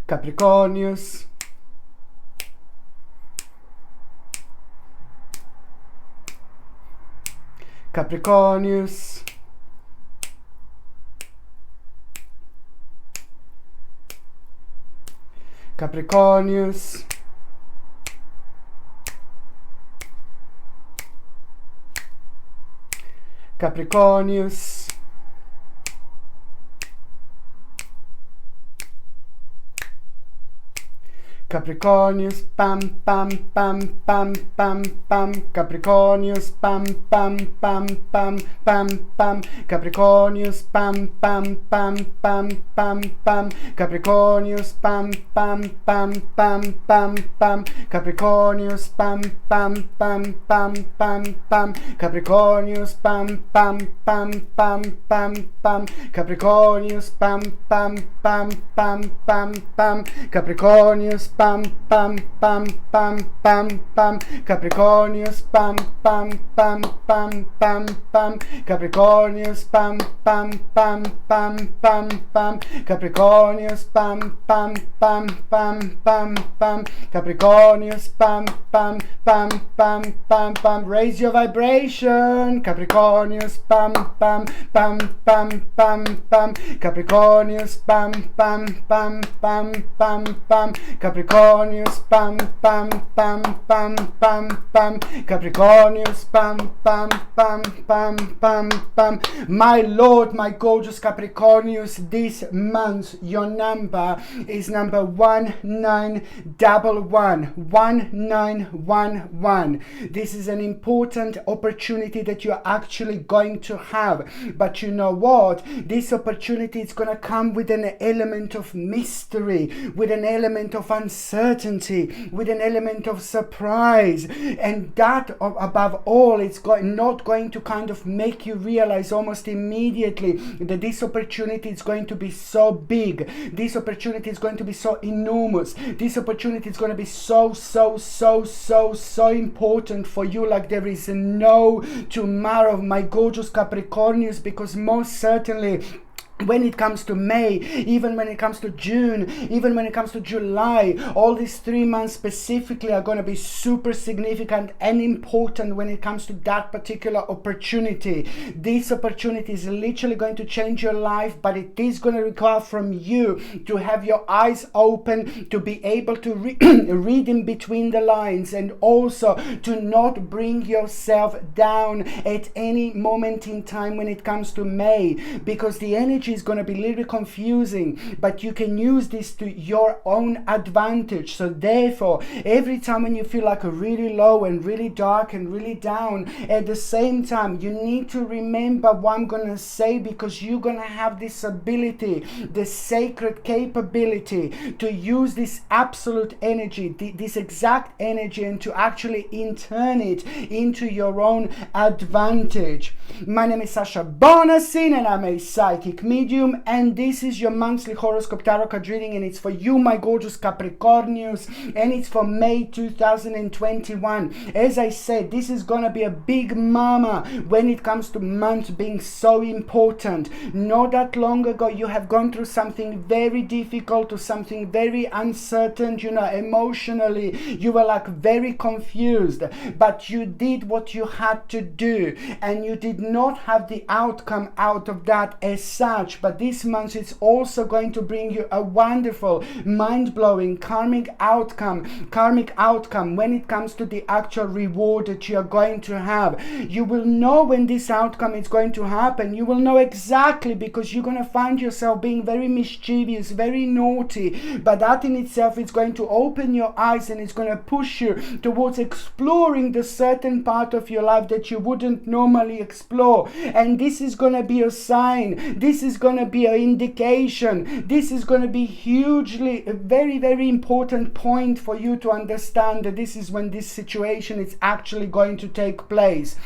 Capricornius, Capricornius, Capricornius, Capricornius, Capricornius, pam pam pam pam pam pam, Capricornius, pam pam pam pam pam pam, Capricornius, pam pam pam pam pam pam, Capricornius, pam pam pam pam pam pam, Capricornius, pam pam pam pam pam pam, Capricornius, pam pam pam pam pam pam, Capricornius, pam pam pam pam pam pam, Capricornius, pam pam pam pam pam pam, Capricornius, pam pam pam pam pam pam, Capricornius, pam pam pam pam pam pam, Capricornius, pam pam pam pam pam pam, Capricornius, pam pam pam pam pam pam. Raise your vibration, Capricornius, pam pam pam pam pam pam, Capricornius, pam pam pam pam pam pam, Capricornius, pam pam pam pam pam pam, Capricornius, pam pam pam pam pam pam. My Lord, my gorgeous Capricornius, this month your number is number 1911. 1911. This is an important opportunity that you're actually going to have. But you know what? This opportunity is going to come with an element of mystery, with an element of uncertainty, with an element of surprise. And that, above all, it's not going to kind of make you realize almost immediately that this opportunity is going to be so big. This opportunity is going to be so enormous. This opportunity is going to be so important for you, like there is no tomorrow, my gorgeous Capricornius, because most certainly when it comes to May, even when it comes to June, even when it comes to July, all these 3 months specifically are going to be super significant and important when it comes to that particular opportunity. This opportunity is literally going to change your life, but it is going to require from you to have your eyes open, to be able to read in between the lines, and also to not bring yourself down at any moment in time when it comes to May, because the energy is going to be a little bit confusing, but you can use this to your own advantage. So therefore, every time when you feel like really low and really dark and really down, at the same time you need to remember what I'm going to say, because you're going to have this ability, the sacred capability to use this absolute energy, this exact energy, and to actually turn it into your own advantage. My name is Sasha Bonasin and I'm a psychic medium, and this is your monthly horoscope tarot card reading, and it's for you, my gorgeous Capricornius, and it's for May 2021. As I said, this is gonna be a big mama when it comes to months being so important. Not that long ago you have gone through something very difficult, or something very uncertain, emotionally you were like very confused, but you did what you had to do, and you did not have the outcome out of that as such. But this month it's also going to bring you a wonderful, mind-blowing karmic outcome when it comes to the actual reward that you are going to have. You will know when this outcome is going to happen. You will know exactly, because you're going to find yourself being very mischievous, very naughty, but that in itself is going to open your eyes, and it's going to push you towards exploring the certain part of your life that you wouldn't normally explore. And this is going to be a sign, this is going to be an indication, this is going to be hugely a very, very important point for you to understand that this is when this situation is actually going to take place.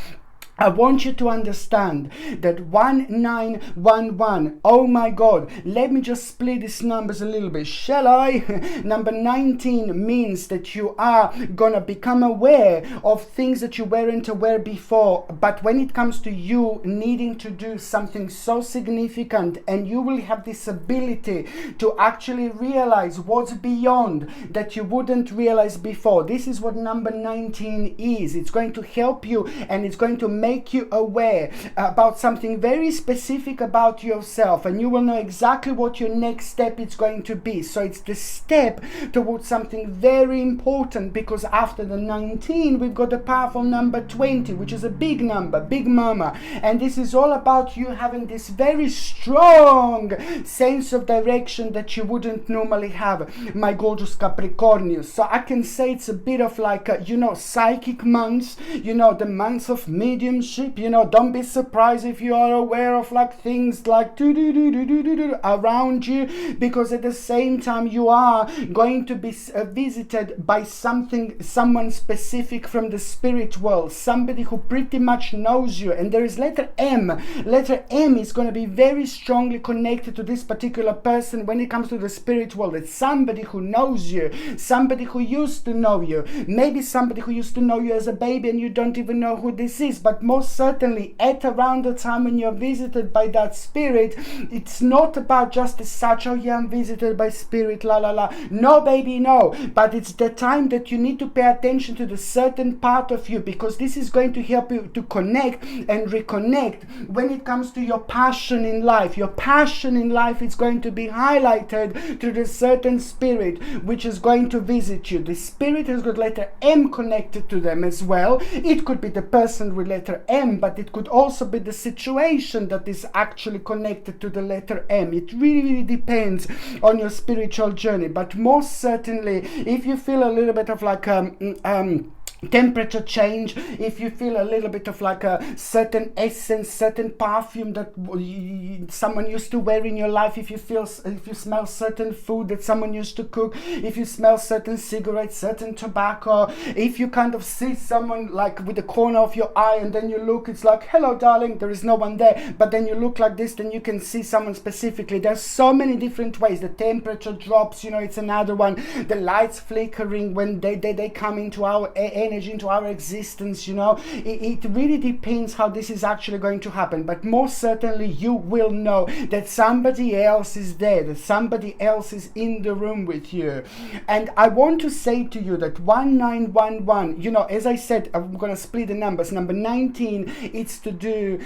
I want you to understand that 1911, oh my God, let me just split these numbers a little bit, shall I? Number 19 means that you are gonna become aware of things that you weren't aware before, but when it comes to you needing to do something so significant, and you will have this ability to actually realize what's beyond that you wouldn't realize before. This is what number 19 is. It's going to help you, and it's going to make you aware about something very specific about yourself, and you will know exactly what your next step is going to be. So it's the step towards something very important, because after the 19 we've got the powerful number 20, which is a big number, big mama, and this is all about you having this very strong sense of direction that you wouldn't normally have, my gorgeous Capricornius. So I can say it's a bit of like a, psychic months, the months of mediumship. Don't be surprised if you are aware of like things like around you, because at the same time you are going to be visited by someone specific from the spirit world, somebody who pretty much knows you. And there is letter M. Letter M is going to be very strongly connected to this particular person when it comes to the spirit world. It's somebody who knows you, somebody who used to know you, maybe somebody who used to know you as a baby and you don't even know who this is. But most certainly at around the time when you're visited by that spirit, it's not about just as such, oh yeah, I'm visited by spirit, la la la. No, baby, no. But it's the time that you need to pay attention to the certain part of you, because this is going to help you to connect and reconnect when it comes to your passion in life. Your passion in life is going to be highlighted through the certain spirit which is going to visit you. The spirit has got letter M connected to them as well. It could be the person with letter M, but it could also be the situation that is actually connected to the letter M. It really depends on your spiritual journey. But most certainly, if you feel a little bit of like temperature change, if you feel a little bit of like a certain essence, certain perfume that someone used to wear in your life, if you smell certain food that someone used to cook, if you smell certain cigarettes, certain tobacco, if you kind of see someone like with the corner of your eye and then you look, it's like, hello darling, there is no one there, but then you look like this, then you can see someone specifically. There's so many different ways. The temperature drops, it's another one. The lights flickering when they come into our energy, into our existence, it really depends how this is actually going to happen. But most certainly you will know that somebody else is there, that somebody else is in the room with you. And I want to say to you that 1911, as I said, I'm going to split the numbers. Number 19, it's to do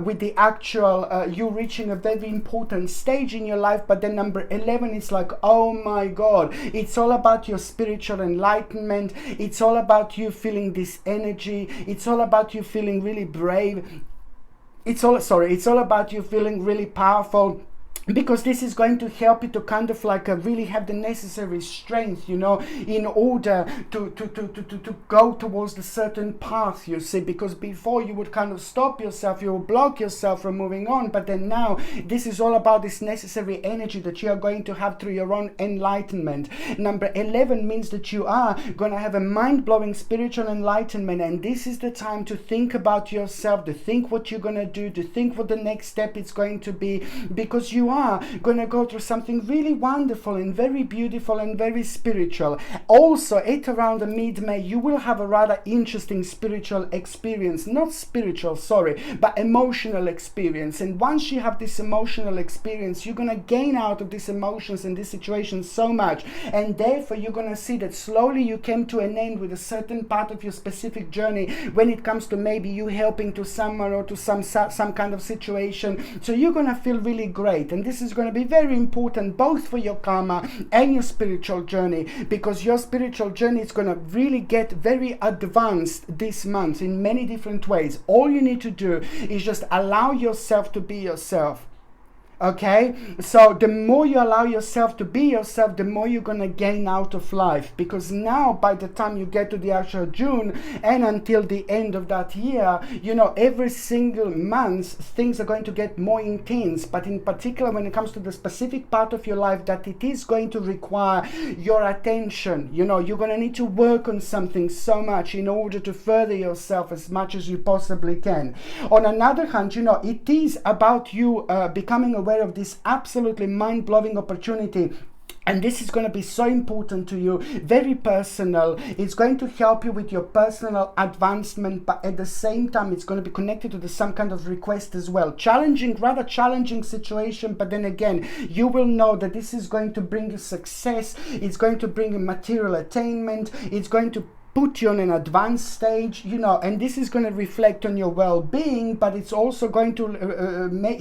with the actual you reaching a very important stage in your life. But then number 11 is like, oh my God, it's all about your spiritual enlightenment. It's all about you feeling this energy. It's all about you feeling really brave. It's all about you feeling really powerful, because this is going to help you to kind of like really have the necessary strength, in order to go towards the certain path, you see. Because before you would kind of stop yourself, you will block yourself from moving on, but then now this is all about this necessary energy that you are going to have through your own enlightenment. Number 11 means that you are going to have a mind-blowing spiritual enlightenment, and this is the time to think about yourself, to think what you're going to do, to think what the next step is going to be, because you are going to go through something really wonderful and very beautiful and very spiritual. Also, at around the mid-May, you will have a rather interesting spiritual experience. Not spiritual, but emotional experience. And once you have this emotional experience, you're going to gain out of these emotions and this situation so much. And therefore, you're going to see that slowly you came to an end with a certain part of your specific journey when it comes to maybe you helping to someone or to some kind of situation. So you're going to feel really great. And this is going to be very important both for your karma and your spiritual journey, because your spiritual journey is going to really get very advanced this month in many different ways. All you need to do is just allow yourself to be yourself. Okay, so the more you allow yourself to be yourself, the more you're gonna gain out of life. Because now, by the time you get to the actual June and until the end of that year, you know, every single month things are going to get more intense. But in particular, when it comes to the specific part of your life that it is going to require your attention, you know, you're gonna need to work on something so much in order to further yourself as much as you possibly can. On another hand, you know, it is about you becoming aware of this absolutely mind-blowing opportunity. And this is going to be so important to you, very personal. It's going to help you with your personal advancement, but at the same time, it's going to be connected to some kind of request as well. Challenging, rather challenging situation, but then again, you will know that this is going to bring you success. It's going to bring you material attainment. It's going to put you on an advanced stage, you know, and this is going to reflect on your well-being, but it's also going to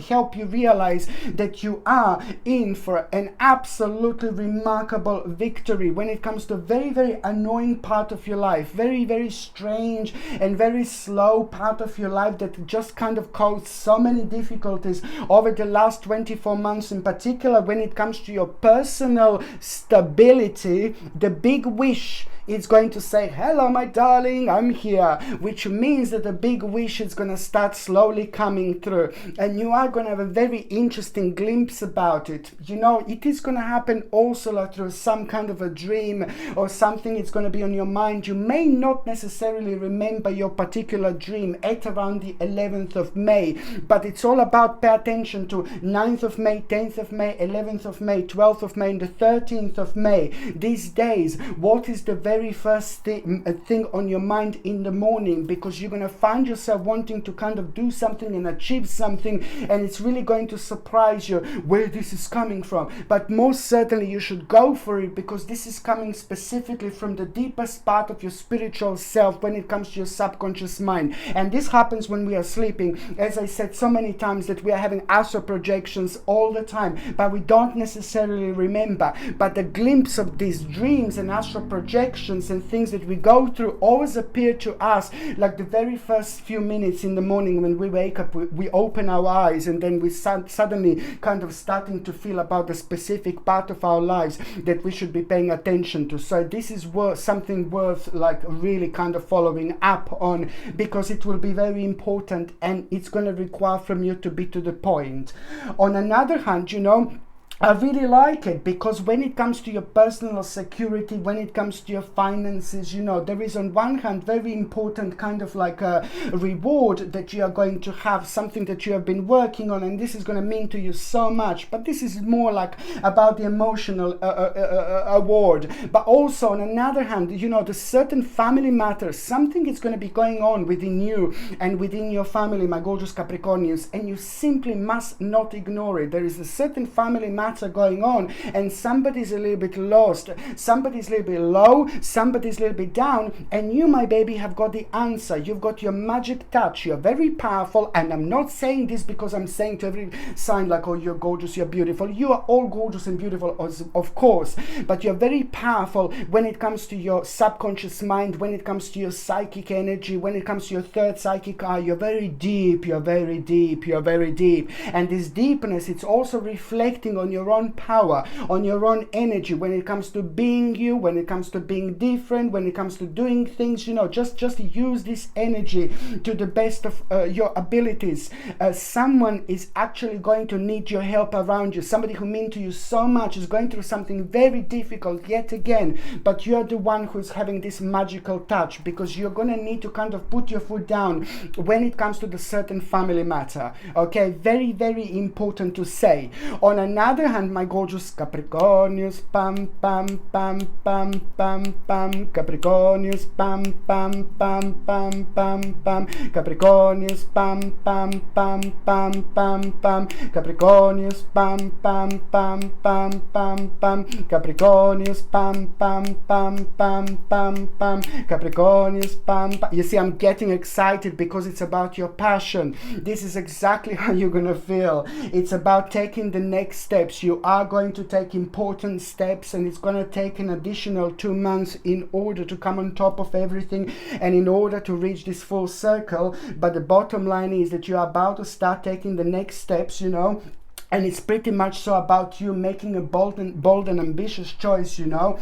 help you realize that you are in for an absolutely remarkable victory when it comes to a very, very annoying part of your life, very, very strange and very slow part of your life that just kind of caused so many difficulties over the last 24 months, in particular when it comes to your personal stability. The big wish is going to say, hello my darling, I'm here, which means that the big wish is going to start slowly coming through, and you are going to have a very interesting glimpse about it. You know, it is going to happen also like through some kind of a dream or something. It's going to be on your mind. You may not necessarily remember your particular dream at around the 11th of May, but it's all about pay attention to 9th of May, 10th of May, 11th of May, 12th of May, and the 13th of May. These days, what is the very first thing on your mind in the morning? Because you're going to find yourself wanting to kind of do something and achieve something, and it's really going to surprise you where this is coming from. But most certainly you should go for it, because this is coming specifically from the deepest part of your spiritual self when it comes to your subconscious mind. And this happens when we are sleeping. As I said so many times, that we are having astral projections all the time, but we don't necessarily remember. But the glimpse of these dreams and astral projections and things that we go through always appear to us like the very first few minutes in the morning when we wake up. We open our eyes, and then we suddenly kind of starting to feel about the specific part of our lives that we should be paying attention to. So this is something worth like really kind of following up on, because it will be very important and it's going to require from you to be to the point. On another hand, you know, I really like it, because when it comes to your personal security, when it comes to your finances, you know, there is on one hand very important kind of like a reward that you are going to have, something that you have been working on, and this is going to mean to you so much. But this is more like about the emotional award. But also on another hand, you know, the certain family matters, something is going to be going on within you and within your family, my gorgeous Capricornians, and you simply must not ignore it. There is a certain family matter going on, and somebody's a little bit lost, somebody's a little bit low, somebody's a little bit down, and you, my baby, have got the answer. You've got your magic touch. You're very powerful, and I'm not saying this because I'm saying to every sign like, oh, you're gorgeous, you're beautiful. You are all gorgeous and beautiful, of course, but you're very powerful when it comes to your subconscious mind, when it comes to your psychic energy, when it comes to your third psychic eye. You're very deep, you're very deep, you're very deep, and this deepness, it's also reflecting on your own power, on your own energy, when it comes to being you, when it comes to being different, when it comes to doing things. You know, just use this energy to the best of your abilities. Someone is actually going to need your help around you. Somebody who means to you so much is going through something very difficult yet again, but you're the one who's having this magical touch, because you're going to need to kind of put your foot down when it comes to the certain family matter. Okay, very, very important to say. On another hand, my gorgeous Capricornius, pam pam pam pam pam pam, Capricornius, pam pam pam pam pam pam, Capricornius, pam pam pam pam pam pam, Capricornius, pam pam pam pam pam pam, Capricornius, pam pam pam pam pam pam, Capricornius, pam pam. You see, I'm getting excited because it's about your passion. This is exactly how you're gonna feel. It's about taking the next steps. You are going to take important steps, and it's going to take an additional 2 months in order to come on top of everything and in order to reach this full circle. But the bottom line is that you are about to start taking the next steps, you know. and it's pretty much so about you making a bold and ambitious choice, you know.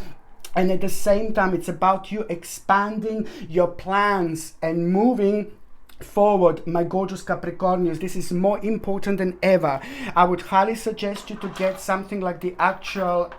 And at the same time, it's about you expanding your plans and moving forward, my gorgeous Capricornians. This is more important than ever. I would highly suggest you to get something like the actual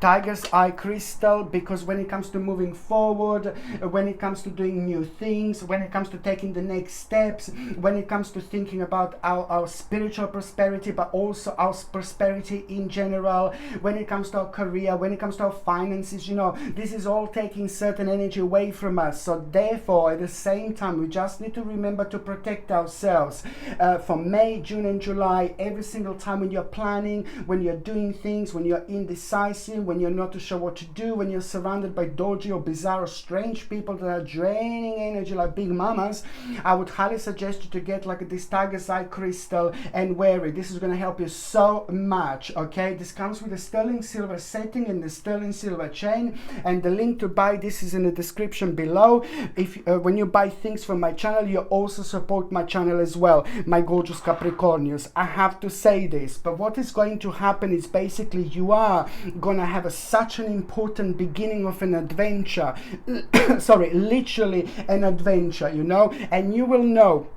tiger's eye crystal, because when it comes to moving forward, when it comes to doing new things, when it comes to taking the next steps, when it comes to thinking about our spiritual prosperity, but also our prosperity in general, when it comes to our career, when it comes to our finances, you know, this is all taking certain energy away from us. So therefore, at the same time, we just need to remember to protect ourselves for May, June and July. Every single time when you're planning, when you're doing things, when you're indecisive, when you're not too sure what to do, when you're surrounded by dodgy or bizarre or strange people that are draining energy like big mamas, I would highly suggest you to get like this tiger's eye crystal and wear it. This is going to help you so much. Okay, this comes with a sterling silver setting and the sterling silver chain, and the link to buy this is in the description below. If when you buy things from my channel, you also support my channel as well, my gorgeous Capricornians. I have to say this, but what is going to happen is basically you are gonna have such an important beginning of an adventure sorry, literally an adventure, you know, and you will know,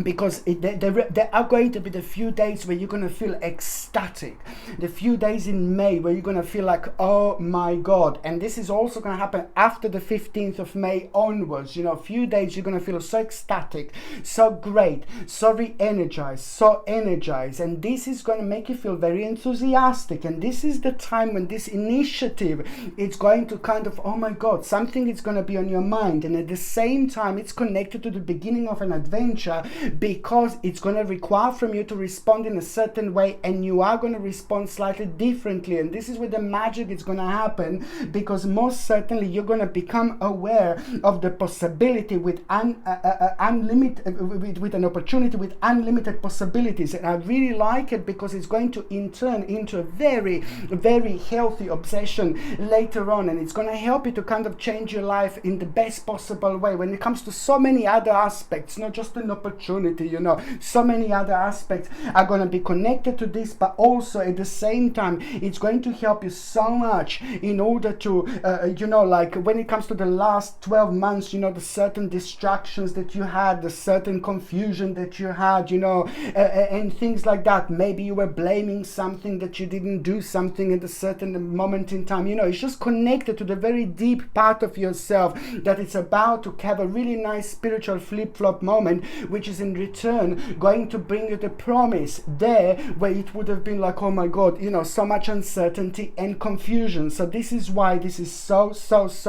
because there are going to be the few days where you're going to feel ecstatic, the few days in May where you're going to feel like, oh my God. And this is also going to happen after the 15th of May onwards. You know, a few days you're going to feel so ecstatic, so great, so re-energized, so energized, and this is going to make you feel very enthusiastic. And this is the time when this initiative is going to kind of, oh my God, something is going to be on your mind, and at the same time it's connected to the beginning of an adventure, because it's going to require from you to respond in a certain way, and you are going to respond slightly differently. And this is where the magic is going to happen, because most certainly you're going to become aware of the possibility with unlimited with an opportunity with unlimited possibilities. And I really like it, because it's going to in turn into a very, very healthy obsession later on, and it's going to help you to kind of change your life in the best possible way when it comes to so many other aspects, not just an opportunity. You know, so many other aspects are going to be connected to this, but also at the same time it's going to help you so much in order to you know, like when it comes to the last 12 months, you know, the certain distractions that you had, the certain confusion that you had, you know, and things like that. Maybe you were blaming something that you didn't do something at a certain moment in time. You know, it's just connected to the very deep part of yourself that it's about to have a really nice spiritual flip-flop moment, which is in return going to bring you the promise there where it would have been like, oh my God, you know, so much uncertainty and confusion. So this is why this is so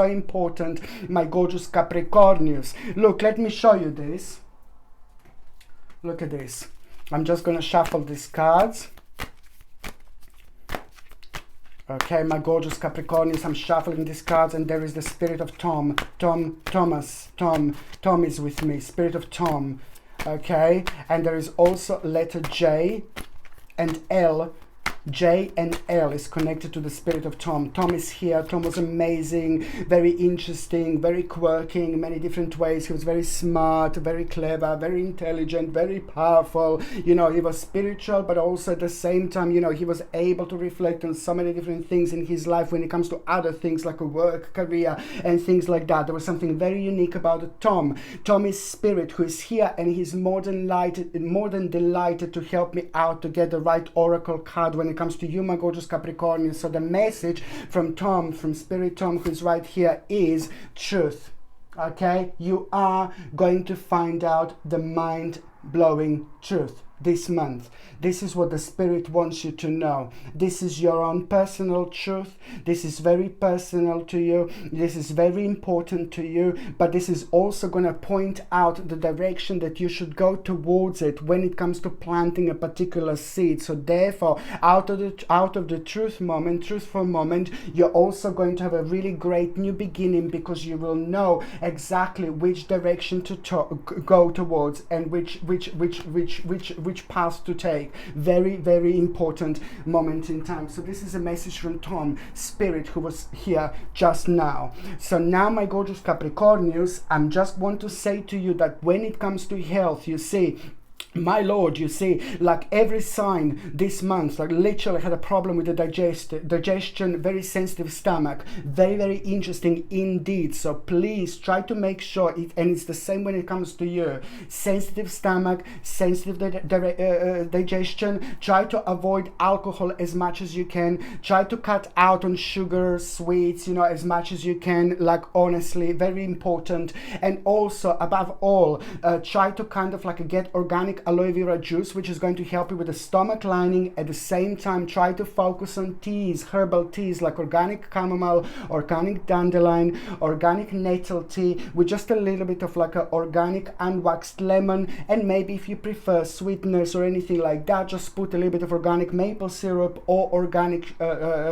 important, my gorgeous Capricornians. Look, let me show you this. Look at this. I'm just going to shuffle these cards. Okay, my gorgeous Capricornians, I'm shuffling these cards, and there is the spirit of Tom is with me, spirit of Tom. Okay, and there is also letter J and L. J and L is connected to the spirit of Tom. Tom is here. Tom was amazing, very interesting, very quirky in many different ways. He was very smart, very clever, very intelligent, very powerful. You know, he was spiritual, but also at the same time, you know, he was able to reflect on so many different things in his life when it comes to other things like a work, career, and things like that. There was something very unique about Tom. Tom is spirit who is here, and he's more than delighted to help me out to get the right oracle card when it comes to you, my gorgeous Capricornians. So the message from Tom, from Spirit Tom, who's right here, is truth. Okay, you are going to find out the mind-blowing truth this month. This is what the Spirit wants you to know. This is your own personal truth. This is very personal to you. This is very important to you, but this is also going to point out the direction that you should go towards it when it comes to planting a particular seed. So therefore, out of the truthful moment, you're also going to have a really great new beginning, because you will know exactly which direction to go towards, and which path to take. Very, very important moment in time. So this is a message from Tom, Spirit, who was here just now. So now, my gorgeous Capricornians, I just want to say to you that when it comes to health, you see, my lord, you see, like every sign this month, like literally had a problem with the digestion, very sensitive stomach, very interesting indeed. So please try to make sure it, and it's the same when it comes to you, sensitive stomach, sensitive digestion. Try to avoid alcohol as much as you can. Try to cut out on sugar, sweets, you know, as much as you can, like honestly, very important. And also above all, try to kind of like get organic aloe vera juice, which is going to help you with the stomach lining. At the same time, try to focus on teas, herbal teas like organic chamomile, organic dandelion, organic nettle tea, with just a little bit of like a organic unwaxed lemon, and maybe if you prefer sweeteners or anything like that, just put a little bit of organic maple syrup or organic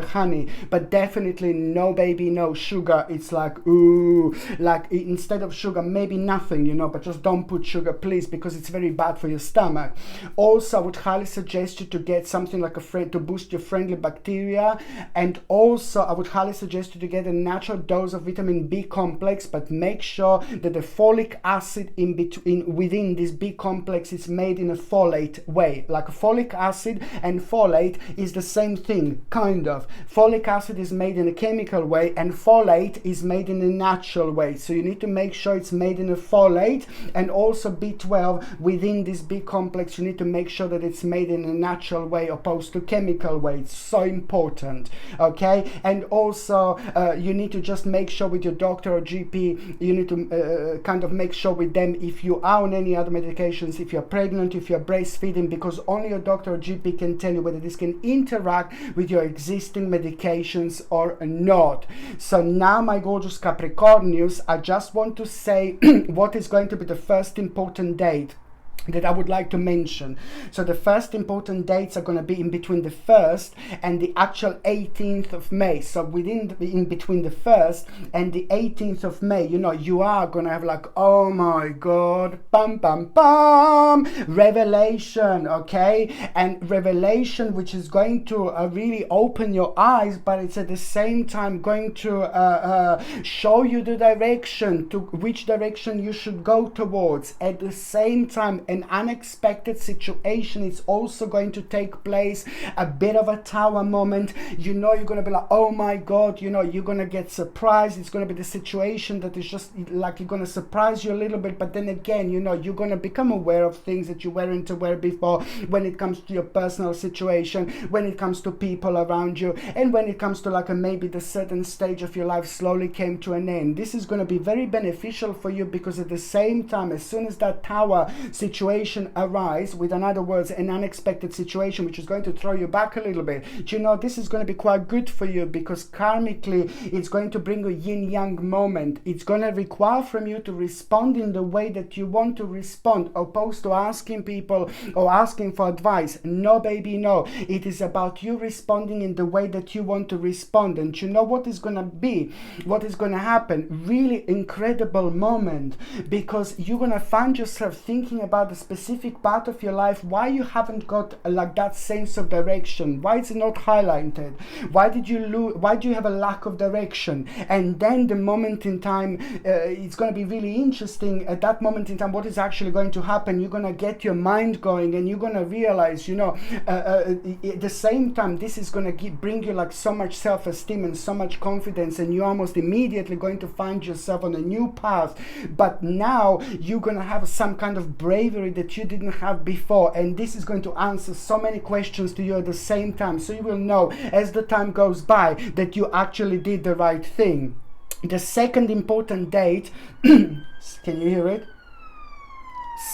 honey. But definitely no, baby, no sugar. It's like, ooh, like instead of sugar, maybe nothing, you know, but just don't put sugar, please, because it's very bad for your stomach. Also, I would highly suggest you to get something like a friend to boost your friendly bacteria, and also I would highly suggest you to get a natural dose of vitamin B complex, but make sure that the folic acid in between within this B complex is made in a folate way. Like folic acid and folate is the same thing, kind of. Folic acid is made in a chemical way and folate is made in a natural way, so you need to make sure it's made in a folate. And also B12 within this B complex, you need to make sure that it's made in a natural way opposed to chemical way. It's so important, okay? And also you need to just make sure with your doctor or GP, you need to kind of make sure with them if you are on any other medications, if you're pregnant, if you're breastfeeding, because only your doctor or GP can tell you whether this can interact with your existing medications or not. So now, my gorgeous Capricornius, I just want to say what is going to be the first important date that I would like to mention. So the first important dates are going to be in between the 1st and the actual 18th of May. So in between the 1st and the 18th of May, you know, you are going to have like, oh my God, bam, bam, bam, revelation, okay? And revelation, which is going to really open your eyes, but it's at the same time going to show you the direction, to which direction you should go towards. At the same time, an unexpected situation is also going to take place, a bit of a tower moment. You know, you're going to be like, oh my God, you know, you're going to get surprised. It's going to be the situation that is just like you're going to surprise you a little bit, but then again, you know, you're going to become aware of things that you weren't aware before when it comes to your personal situation, when it comes to people around you, and when it comes to like maybe the certain stage of your life slowly came to an end. This is going to be very beneficial for you, because at the same time, as soon as that tower situation arise, with in other words, an unexpected situation which is going to throw you back a little bit, you know, this is going to be quite good for you, because karmically it's going to bring a yin-yang moment. It's going to require from you to respond in the way that you want to respond, opposed to asking people or asking for advice. No, baby, no. It is about you responding in the way that you want to respond. And you know what is going to be, what is going to happen? Really incredible moment, because you're going to find yourself thinking about the specific part of your life, why you haven't got like that sense of direction, why it's not highlighted, why did you lose, why do you have a lack of direction? And then the moment in time, it's going to be really interesting at that moment in time, what is actually going to happen. You're going to get your mind going, and you're going to realize, you know, at the same time, this is going to bring you like so much self-esteem and so much confidence, and you're almost immediately going to find yourself on a new path. But now you're going to have some kind of bravery that you didn't have before, and this is going to answer so many questions to you at the same time, so you will know as the time goes by that you actually did the right thing. The second important date can you hear it?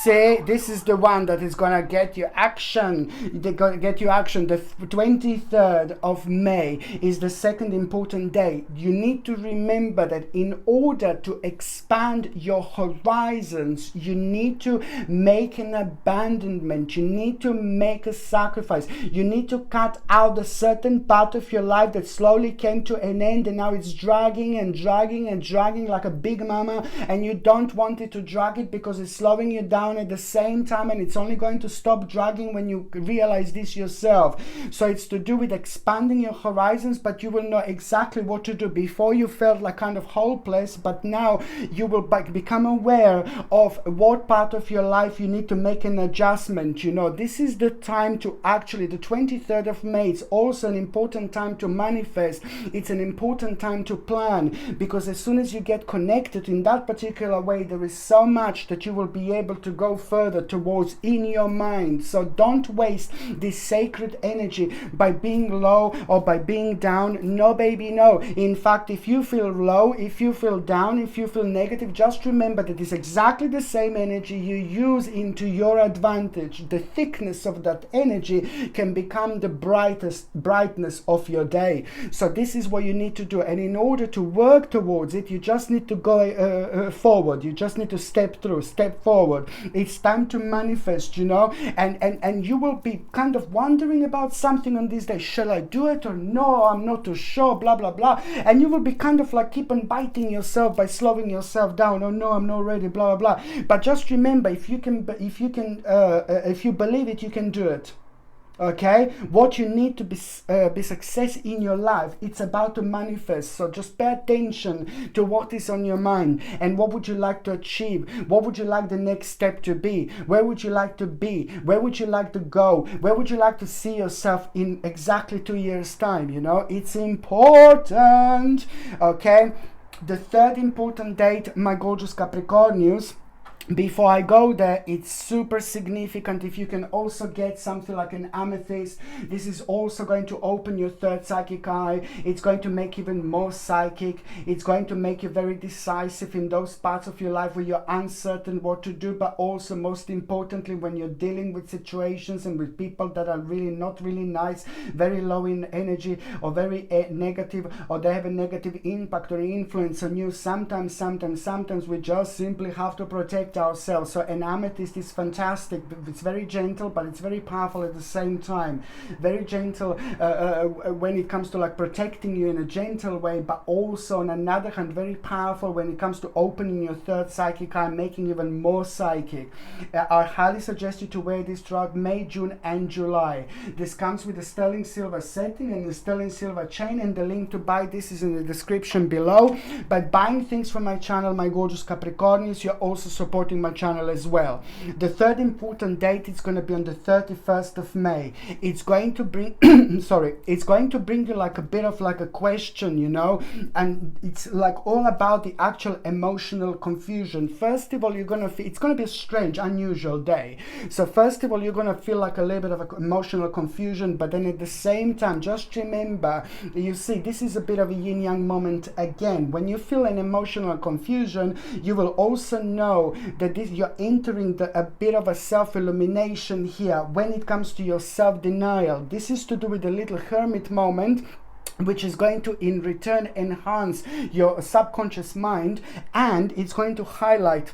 See, this is the one that is gonna get you action. They're gonna get you action. The 23rd of May is the second important day. You need to remember that in order to expand your horizons, you need to make an abandonment. You need to make a sacrifice. You need to cut out a certain part of your life that slowly came to an end, and now it's dragging and dragging and dragging like a big mama, and you don't want it to drag it because it's slowing you down at the same time, and it's only going to stop dragging when you realize this yourself. So it's to do with expanding your horizons, but you will know exactly what to do. Before you felt like kind of hopeless, but now you will become aware of what part of your life you need to make an adjustment. You know, this is the time to actually, the 23rd of May, it's also an important time to manifest. It's an important time to plan, because as soon as you get connected in that particular way, there is so much that you will be able to go further towards in your mind. So don't waste this sacred energy by being low or by being down. No, baby, no. In fact, if you feel low, if you feel down, if you feel negative, just remember that it's exactly the same energy you use into your advantage. The thickness of that energy can become the brightness of your day. So this is what you need to do, and in order to work towards it, you just need to go forward. You just need to step forward. It's time to manifest, you know, and you will be kind of wondering about something on this day. Shall I do it or no? I'm not too sure, blah blah blah, and you will be kind of like keep on biting yourself by slowing yourself down. Oh no, I'm not ready, blah blah blah. But just remember, if you believe it, you can do it. Okay, what you need to be success in your life, it's about to manifest. So just pay attention to what is on your mind, and what would you like to achieve, what would you like the next step to be, where would you like to be, where would you like to go, where would you like to see yourself in exactly 2 years time. You know, it's important. Okay, the third important date, my gorgeous Capricornians, before I go there, it's super significant. If you can also get something like an amethyst, this is also going to open your third psychic eye. It's going to make you even more psychic. It's going to make you very decisive in those parts of your life where you're uncertain what to do, but also most importantly when you're dealing with situations and with people that are really not really nice, very low in energy, or very negative, or they have a negative impact or influence on you. Sometimes we just simply have to protect ourselves. So an amethyst is fantastic. It's very gentle, but it's very powerful at the same time. Very gentle when it comes to like protecting you in a gentle way, but also on another hand very powerful when it comes to opening your third psychic eye, making you even more psychic. I highly suggest you to wear this throughout May, June and July. This comes with a sterling silver setting and the sterling silver chain, and the link to buy this is in the description below. By buying things from my channel, my gorgeous Capricornians, you're also supporting my channel as well. The third important date is going to be on the 31st of May. It's going to bring it's going to bring you like a bit of like a question, you know, and it's like all about the actual emotional confusion. First of all, you're going to feel, it's going to be a strange, unusual day. So first of all, you're going to feel like a little bit of emotional confusion, but then at the same time, just remember, you see, this is a bit of a yin-yang moment again. When you feel an emotional confusion, you will also know that you're entering a bit of a self-illumination here when it comes to your self-denial. This is to do with the little hermit moment, which is going to in return enhance your subconscious mind, and it's going to highlight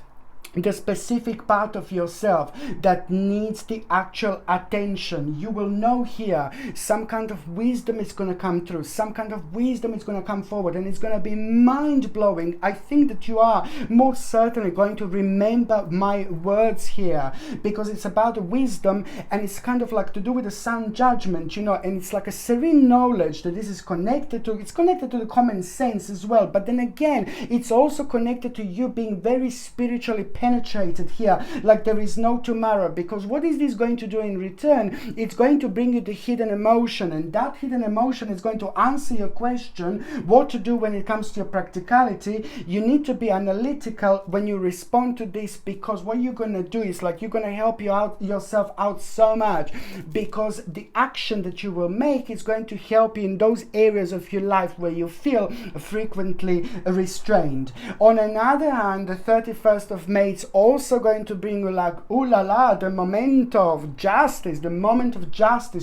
the specific part of yourself that needs the actual attention. You will know here some kind of wisdom is going to come through, some kind of wisdom is going to come forward, and it's going to be mind-blowing. I think that you are most certainly going to remember my words here, because it's about wisdom, and it's kind of like to do with a sound judgment, you know, and it's like a serene knowledge that this is connected to. It's connected to the common sense as well, but then again, it's also connected to you being very spiritually penetrated here, like there is no tomorrow. Because what is this going to do in return? It's going to bring you the hidden emotion, and that hidden emotion is going to answer your question what to do when it comes to your practicality. You need to be analytical when you respond to this, because what you're going to do is like you're going to help yourself out so much, because the action that you will make is going to help you in those areas of your life where you feel frequently restrained. On another hand, the 31st of May, it's also going to bring you like, ooh la la, the moment of justice,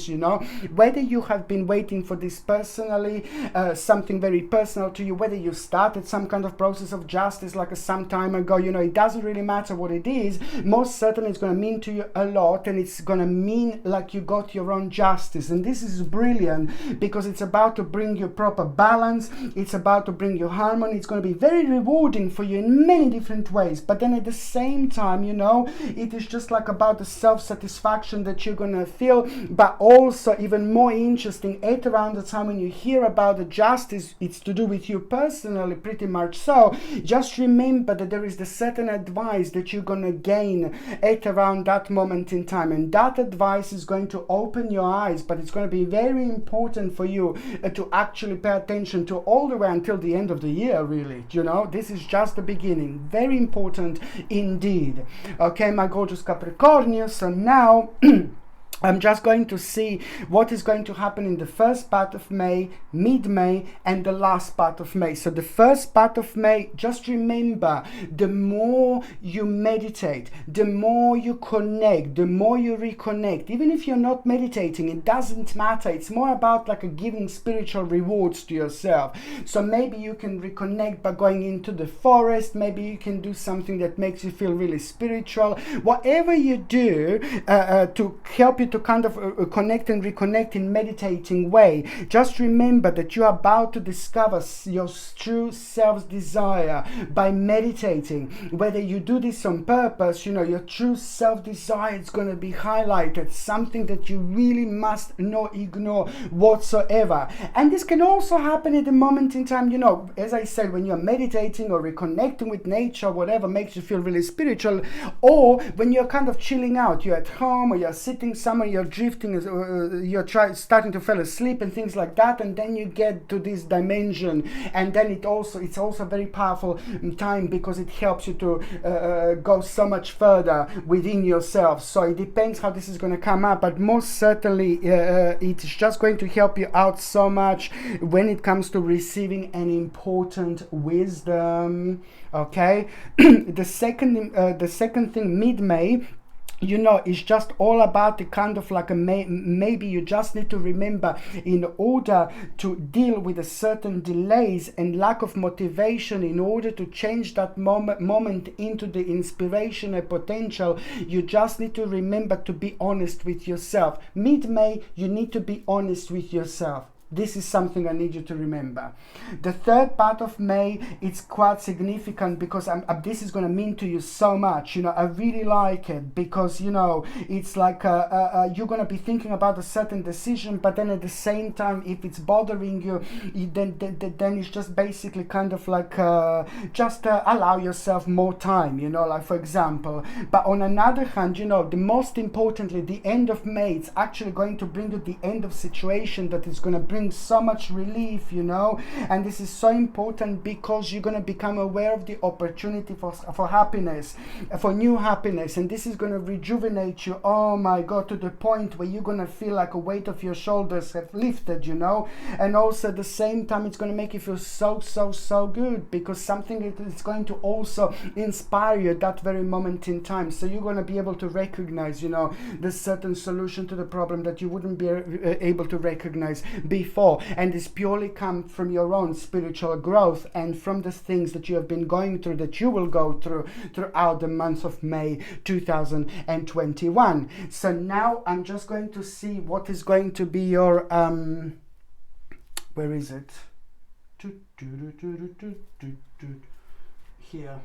you know, whether you have been waiting for this personally, something very personal to you, whether you started some kind of process of justice like some time ago, you know, it doesn't really matter what it is. Most certainly it's going to mean to you a lot, and it's going to mean like you got your own justice. And this is brilliant because it's about to bring you proper balance, it's about to bring you harmony. It's going to be very rewarding for you in many different ways, but then at the same time, it is just like about the self-satisfaction that you're gonna feel, but also even more interesting, at around the time when you hear about the justice, it's to do with you personally, pretty much so. Just remember that there is the certain advice that you're gonna gain at around that moment in time, and that advice is going to open your eyes, but it's going to be very important for you to actually pay attention to all the way until the end of the year, really. This is just the beginning. Very important indeed. Okay, my gorgeous Capricornians, so now I'm just going to see what is going to happen in the first part of May, mid-May, and the last part of May. So the first part of May, just remember, the more you meditate, the more you connect, the more you reconnect. Even if you're not meditating, it doesn't matter. It's more about like a giving spiritual rewards to yourself. So maybe you can reconnect by going into the forest. Maybe you can do something that makes you feel really spiritual. Whatever you do to help you to kind of connect and reconnect in meditating way, just remember that you're about to discover your true self's desire by meditating. Whether you do this on purpose, your true self desire is going to be highlighted, something that you really must not ignore whatsoever. And this can also happen at the moment in time, as I said, when you're meditating or reconnecting with nature, whatever makes you feel really spiritual, or when you're kind of chilling out, you're at home or you're sitting somewhere, you're drifting, you're starting to fall asleep and things like that, and then you get to this dimension, and then it's also a very powerful time because it helps you to go so much further within yourself. So it depends how this is going to come up, but most certainly it's just going to help you out so much when it comes to receiving an important wisdom. Okay. The second thing, mid-May, it's just all about the kind of like maybe you just need to remember, in order to deal with a certain delays and lack of motivation, in order to change that moment into the inspiration and potential, you just need to remember to be honest with yourself. Mid-May, you need to be honest with yourself. This is something I need you to remember. The third part of May, it's quite significant because this is going to mean to you so much. I really like it because, it's like you're going to be thinking about a certain decision, but then at the same time, if it's bothering you, then it's just basically kind of like just allow yourself more time, like for example. But on another hand, the most importantly, the end of May, it's actually going to bring you the end of situation that is going to bring so much relief, and this is so important because you're going to become aware of the opportunity for happiness, for new happiness, and this is going to rejuvenate you, oh my God, to the point where you're going to feel like a weight of your shoulders have lifted, and also at the same time it's going to make you feel so good, because something that is going to also inspire you at that very moment in time. So you're going to be able to recognize, the certain solution to the problem that you wouldn't be able to recognize before. And this purely comes from your own spiritual growth and from the things that you have been going through, that you will go through throughout the month of May 2021. So now I'm just going to see what is going to be your where is it? Here.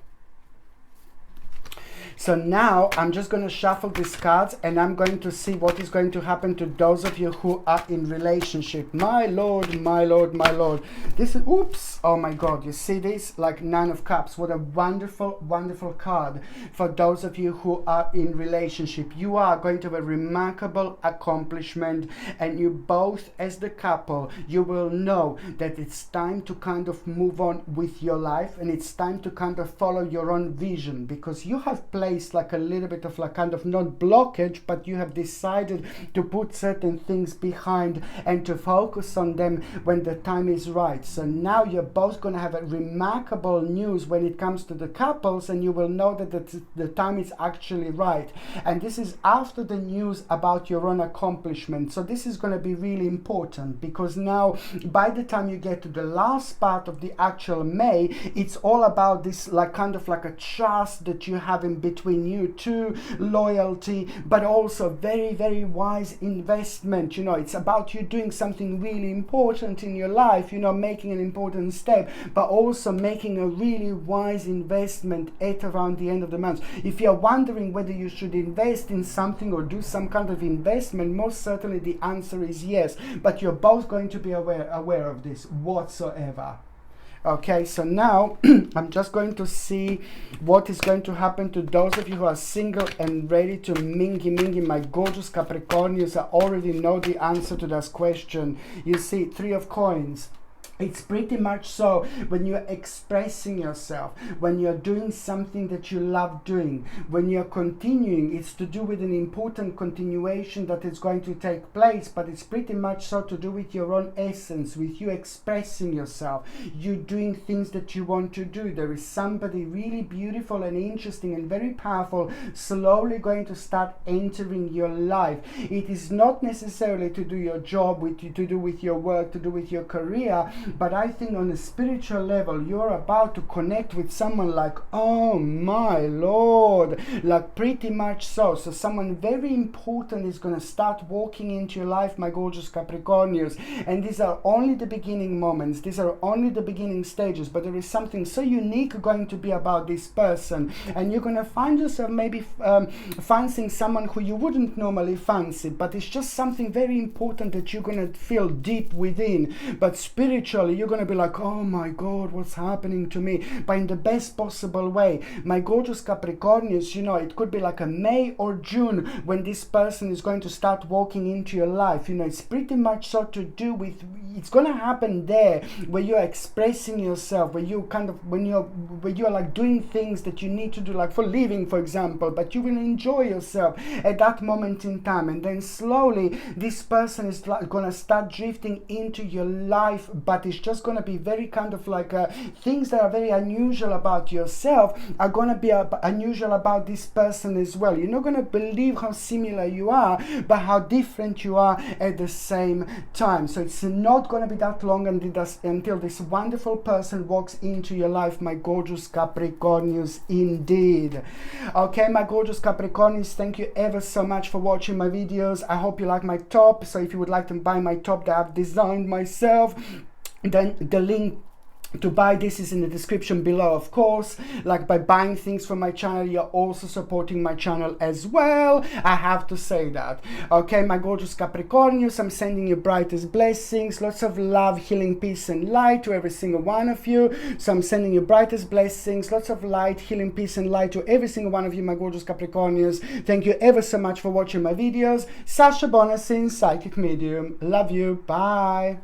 So now I'm just going to shuffle these cards and I'm going to see what is going to happen to those of you who are in relationship. My Lord, my Lord, my Lord. This is, oops, oh my God, you see this? Like Nine of Cups. What a wonderful, wonderful card for those of you who are in relationship. You are going to have a remarkable accomplishment, and you both as the couple, you will know that it's time to kind of move on with your life, and it's time to kind of follow your own vision, because you have placed like a little bit of like kind of not blockage, but you have decided to put certain things behind and to focus on them when the time is right. So now you're both going to have a remarkable news when it comes to the couples, and you will know that the time is actually right. And this is after the news about your own accomplishment. So this is going to be really important, because now by the time you get to the last part of the actual May, it's all about this like kind of like a trust that you have in between between you two, loyalty, but also very, very wise investment. You know, it's about you doing something really important in your life, you know, making an important step, but also making a really wise investment at around the end of the month. If you're wondering whether you should invest in something or do some kind of investment, most certainly the answer is yes, but you're both going to be aware of this whatsoever. Okay, so now I'm just going to see what is going to happen to those of you who are single and ready to mingy. My gorgeous Capricornians, I already know the answer to this question. You see, 3 of Coins. It's pretty much so when you're expressing yourself, when you're doing something that you love doing, when you're continuing, it's to do with an important continuation that is going to take place, but it's pretty much so to do with your own essence, with you expressing yourself, you doing things that you want to do. There is somebody really beautiful and interesting and very powerful slowly going to start entering your life. It is not necessarily to do your job, to do with your work, to do with your career, but I think on a spiritual level, you're about to connect with someone like, oh my Lord, like pretty much so. So someone very important is going to start walking into your life, my gorgeous Capricornians. And these are only the beginning moments. These are only the beginning stages, but there is something so unique going to be about this person. And you're going to find yourself maybe fancying someone who you wouldn't normally fancy, but it's just something very important that you're going to feel deep within. But spiritually, you're going to be like, oh my God, what's happening to me? But in the best possible way. My gorgeous Capricornians, you know, it could be like a May or June when this person is going to start walking into your life. You know, it's pretty much so to do with, it's going to happen there where you're expressing yourself, where you kind of, where you're like doing things that you need to do, like for living, for example, but you will enjoy yourself at that moment in time. And then slowly this person is going to start drifting into your life, but it's just going to be very kind of like things that are very unusual about yourself are going to be unusual about this person as well. You're not going to believe how similar you are, but how different you are at the same time. So it's not going to be that long until this wonderful person walks into your life, my gorgeous Capricornians, indeed. Okay, my gorgeous Capricornians, thank you ever so much for watching my videos. I hope you like my top. So if you would like to buy my top that I've designed myself, then the link to buy this is in the description below, of course. Like, by buying things from my channel, you're also supporting my channel as well. I have to say that. Okay, my gorgeous Capricornians, I'm sending you brightest blessings, lots of love, healing, peace and light to every single one of you. So I'm sending you brightest blessings, lots of light, healing, peace and light to every single one of you, my gorgeous Capricornians. Thank you ever so much for watching my videos. Sasha Bonasin, Psychic Medium. Love you. Bye.